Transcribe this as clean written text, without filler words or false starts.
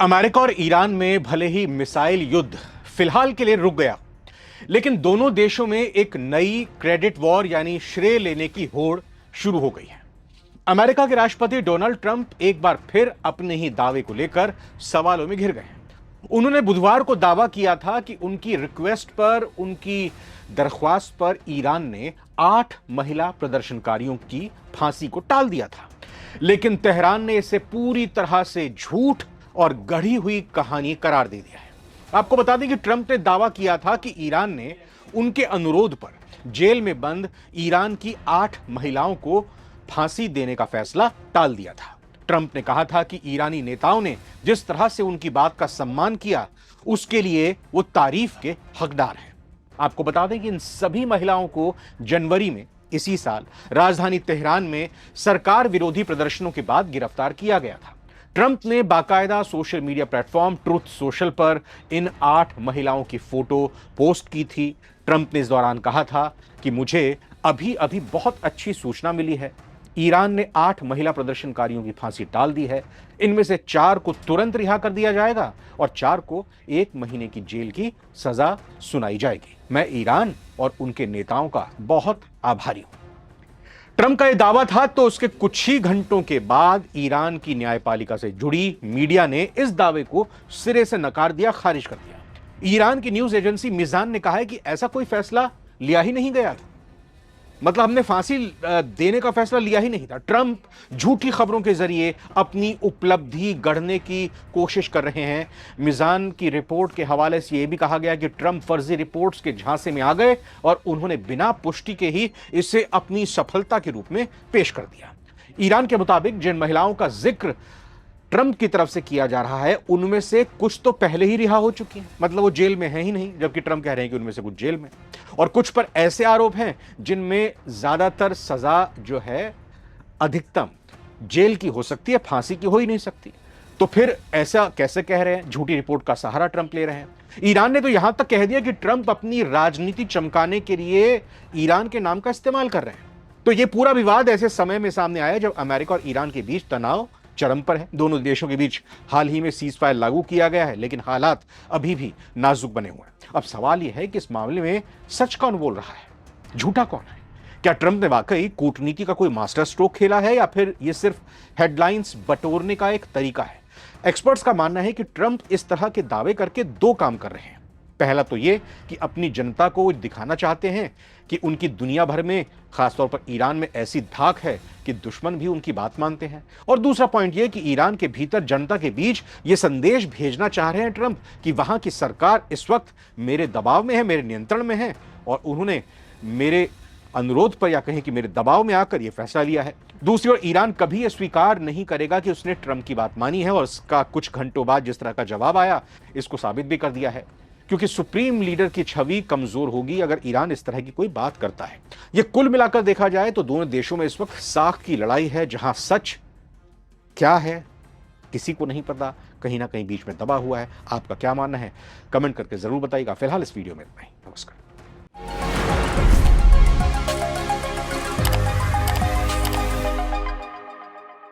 America और Iran में भले ही मिसाइल युद्ध फिलहाल के लिए रुक गया, लेकिन दोनों देशों में एक नई क्रेडिट वॉर यानी श्रेय लेने की होड़ शुरू हो गई है। अमेरिका के राष्ट्रपति डोनाल्ड ट्रंप एक बार फिर अपने ही दावे को लेकर सवालों में घिर गए हैं। उन्होंने बुधवार को दावा किया था कि उनकी रिक्वेस्ट पर, उनकी दरख्वास्त पर ईरान ने 8 महिला प्रदर्शनकारियों की फांसी को टाल दिया था, लेकिन तेहरान ने इसे पूरी तरह से झूठ और गढ़ी हुई कहानी करार दे दिया है। आपको बता दें कि ट्रंप ने दावा किया था कि ईरान ने उनके अनुरोध पर जेल में बंद ईरान की 8 महिलाओं को फांसी देने का फैसला टाल दिया था। ट्रंप ने कहा था कि ईरानी नेताओं ने जिस तरह से उनकी बात का सम्मान किया, उसके लिए वो तारीफ के हकदार हैं। आपको बता दें कि इन सभी महिलाओं को जनवरी में इसी साल राजधानी तेहरान में सरकार विरोधी प्रदर्शनों के बाद गिरफ्तार किया गया था। ट्रंप ने बाकायदा social media platform truth social पर इन 8 महिलाओं की फोटो पोस्ट की थी। ट्रंप ने इस दौरान कहा था कि मुझे अभी अभी बहुत अच्छी सूचना मिली है। ईरान ने 8 महिला प्रदर्शनकारियों की फांसी टाल दी है। इनमें से 4 को तुरंत रिहा कर दिया जाएगा और 4 को 1 महीने की जेल की सजा सुनाई जाएगी। मैं ईरान और उनके नेताओं का बहुत आभारी हूं। ट्रंप का यह दावा था तो उसके कुछ ही घंटों के बाद ईरान की न्यायपालिका से जुड़ी मीडिया ने इस दावे को सिरे से नकार दिया, खारिज कर दिया। ईरान की न्यूज एजेंसी मिजान ने कहा है कि ऐसा कोई फैसला लिया ही नहीं गया था, मतलब हमने फांसी देने का फैसला लिया ही नहीं था। ट्रंप झूठी खबरों के जरिए अपनी उपलब्धि गढ़ने की कोशिश कर रहे हैं। मिजान की रिपोर्ट के हवाले से यह भी कहा गया कि ट्रंप फर्जी रिपोर्ट्स के झांसे में आ गए और उन्होंने बिना पुष्टि के ही इसे अपनी सफलता के रूप में पेश कर दिया। ईरान के मुताबिक जिन महिलाओं का जिक्र ट्रंप की तरफ से किया जा रहा है, उनमें से कुछ तो पहले ही रिहा हो चुकी हैं, मतलब वो जेल में है ही नहीं, जबकि ट्रंप कह रहे हैं कि उनमें से कुछ जेल में, और कुछ पर ऐसे आरोप हैं जिनमें ज्यादातर सजा जो है अधिकतम जेल की हो सकती है, फांसी की हो ही नहीं सकती। तो फिर ऐसा कैसे कह रहे हैं? झूठी रिपोर्ट का सहारा ट्रंप ले रहे हैं। ईरान ने तो यहां तक कह दिया कि ट्रंप अपनी राजनीति चमकाने के लिए ईरान के नाम का इस्तेमाल कर रहे हैं। तो यह पूरा विवाद ऐसे समय में सामने आया जब अमेरिका और ईरान के बीच तनाव चरम पर है। दोनों देशों के बीच हाल ही में सीज फायर लागू किया गया है, लेकिन हालात अभी भी नाजुक बने हुए हैं। अब सवाल यह है कि इस मामले में सच कौन बोल रहा है, झूठा कौन है? क्या ट्रंप ने वाकई कूटनीति का कोई मास्टर स्ट्रोक खेला है या फिर यह सिर्फ हेडलाइंस बटोरने का एक तरीका है? एक्सपर्ट्स का मानना है कि ट्रंप इस तरह के दावे करके 2 काम कर रहे हैं। पहला तो यह कि अपनी जनता को दिखाना चाहते हैं कि उनकी दुनिया भर में, खासतौर पर ईरान में ऐसी धाक है कि दुश्मन भी उनकी बात मानते हैं। और दूसरा पॉइंट यह कि ईरान के भीतर जनता के बीच यह संदेश भेजना चाह रहे हैं ट्रंप कि वहां की सरकार इस वक्त मेरे दबाव में है, मेरे नियंत्रण में है, और उन्होंने मेरे अनुरोध पर या कहें कि मेरे दबाव में आकर यह फैसला लिया है। दूसरी ओर ईरान कभी यह स्वीकार नहीं करेगा कि उसने ट्रंप की बात मानी है, और उसका कुछ घंटों बाद जिस तरह का जवाब आया, इसको साबित भी कर दिया है, क्योंकि सुप्रीम लीडर की छवि कमजोर होगी अगर ईरान इस तरह की कोई बात करता है। यह कुल मिलाकर देखा जाए तो दोनों देशों में इस वक्त साख की लड़ाई है, जहां सच क्या है किसी को नहीं पता, कहीं ना कहीं बीच में दबा हुआ है। आपका क्या मानना है? कमेंट करके जरूर बताइएगा। फिलहाल इस वीडियो में इतना ही। नमस्कार।